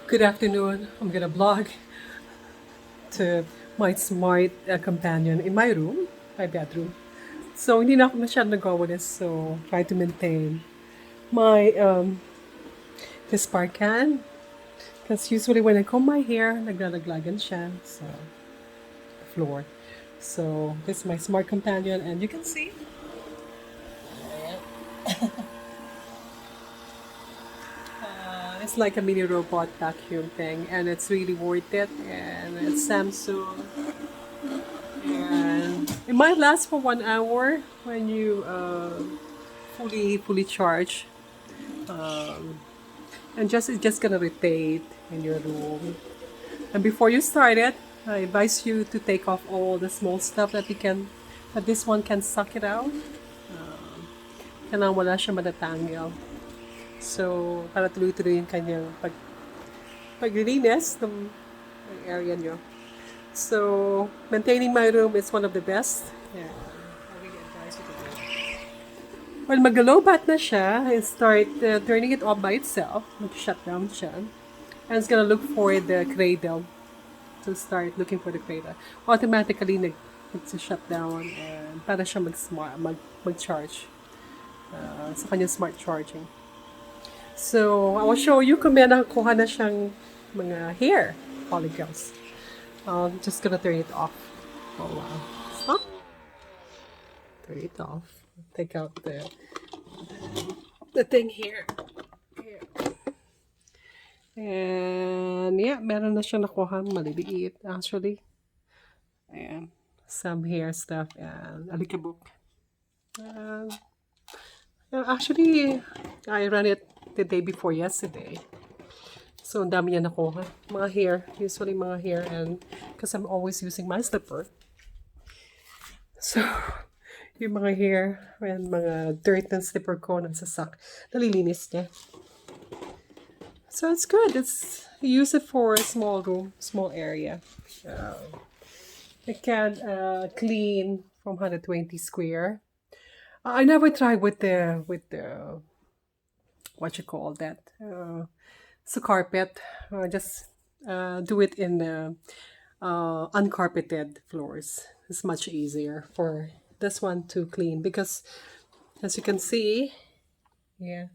Good afternoon. I'm gonna vlog to my smart companion in my room, my bedroom. So hindi na ako masyadong nagawa with this, so try to maintain my this spark can. Because usually when I comb my hair, naglalaglagan siya sa floor. So this is my smart companion, and you can see. It's like a mini robot vacuum thing, and it's really worth it. And it's Samsung, and it might last for 1 hour when you fully charge, and it's just gonna rotate in your room. And before you start it, I advise you to take off all the small stuff that this one can suck it out. Kailangan wala siya matatanggal. So, para tuloy-tuloy yung kanyang paglilinis ng area nyo. So, maintaining my room is one of the best. Yeah. I really advise you to do it. When mag-low-bat na siya, and start turning it off by itself, mag-shut down siya, and it's gonna look for the cradle. To start looking for the cradle. Automatically, nag-shut down, and para siya mag-charge sa kanyang smart charging. So, I will show you kung may nakuha na siyang mga hair follicles. I'm just gonna turn it off. Oh, wow. Stop. Turn it off. Take out the thing here. And yeah, meron na siya nakuha maliliit actually. And some hair stuff and alikabok. Actually, I ran it the day before yesterday. So, ang dami niya nakuha. Mga hair. Usually mga hair, and because I'm always using my slipper. So, yung mga hair and mga dirt ng slipper ko nasasak. Nalilinis niya. So, it's good. Use it for a small room, small area. It can clean from 120 square. I never tried with the what you call that, so carpet. Just do it in uncarpeted floors. It's much easier for this one to clean because, as you can see, yeah,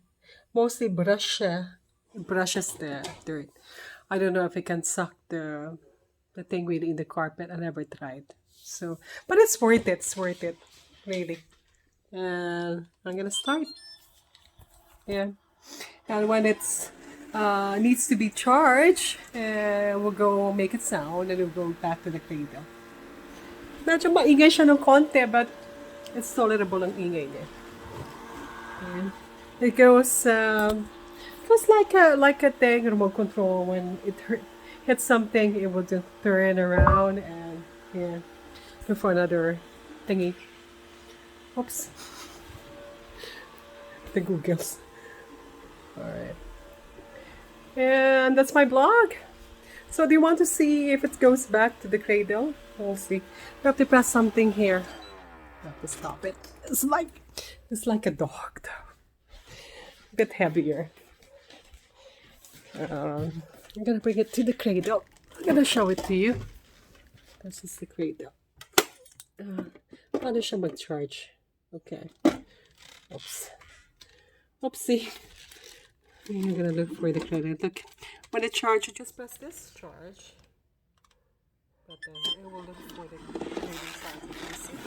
mostly brushes the dirt. I don't know if it can suck the thing really in the carpet. I never tried. So, but it's worth it. It's worth it, really. And I'm gonna start. Yeah. And when it's needs to be charged, we'll go make it sound and we'll go back to the cradle. Medyo maingay siya ng konti, but it's tolerable ang ingay niya. And it goes like a thing, remote control. When it hits something, it will just turn around and yeah, look for another thingy. Oops. The Googles. Alright. And that's my blog. So do you want to see if it goes back to the cradle? We'll see. We have to press something here. I have to stop it. It's like a dog though. A bit heavier. I'm gonna bring it to the cradle. I'm gonna show it to you. This is the cradle. Paano siya mag-charge? Okay. Oops. Oopsie. I'm gonna look for the cradle. Look, when it charges, just press this charge. But then it will look for the cradle side. You can see.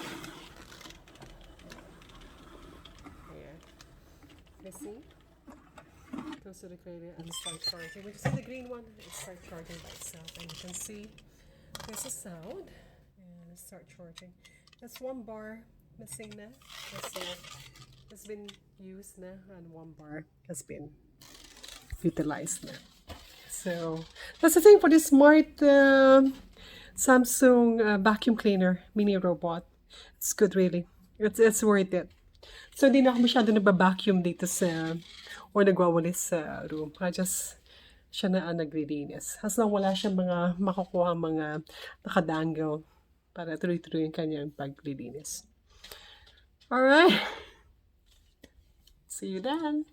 Here. You see? Goes to the cradle and start charging. When you see the green one, it starts charging by itself. And you can see there's a sound. And it starts charging. That's 1 bar missing na. That's it. It's been used na, and 1 bar has been utilized na. So that's the thing for this smart Samsung vacuum cleaner mini robot. It's good, really. It's worth it. So hindi na ako masyado nagba-vacuum dito or nagwawalis sa room. Siya na ang naglilinis. As long wala siyang mga makukuha mga nakadanggaw para tuloy-tuloy yung kanyang paglilinis. Alright. See you then.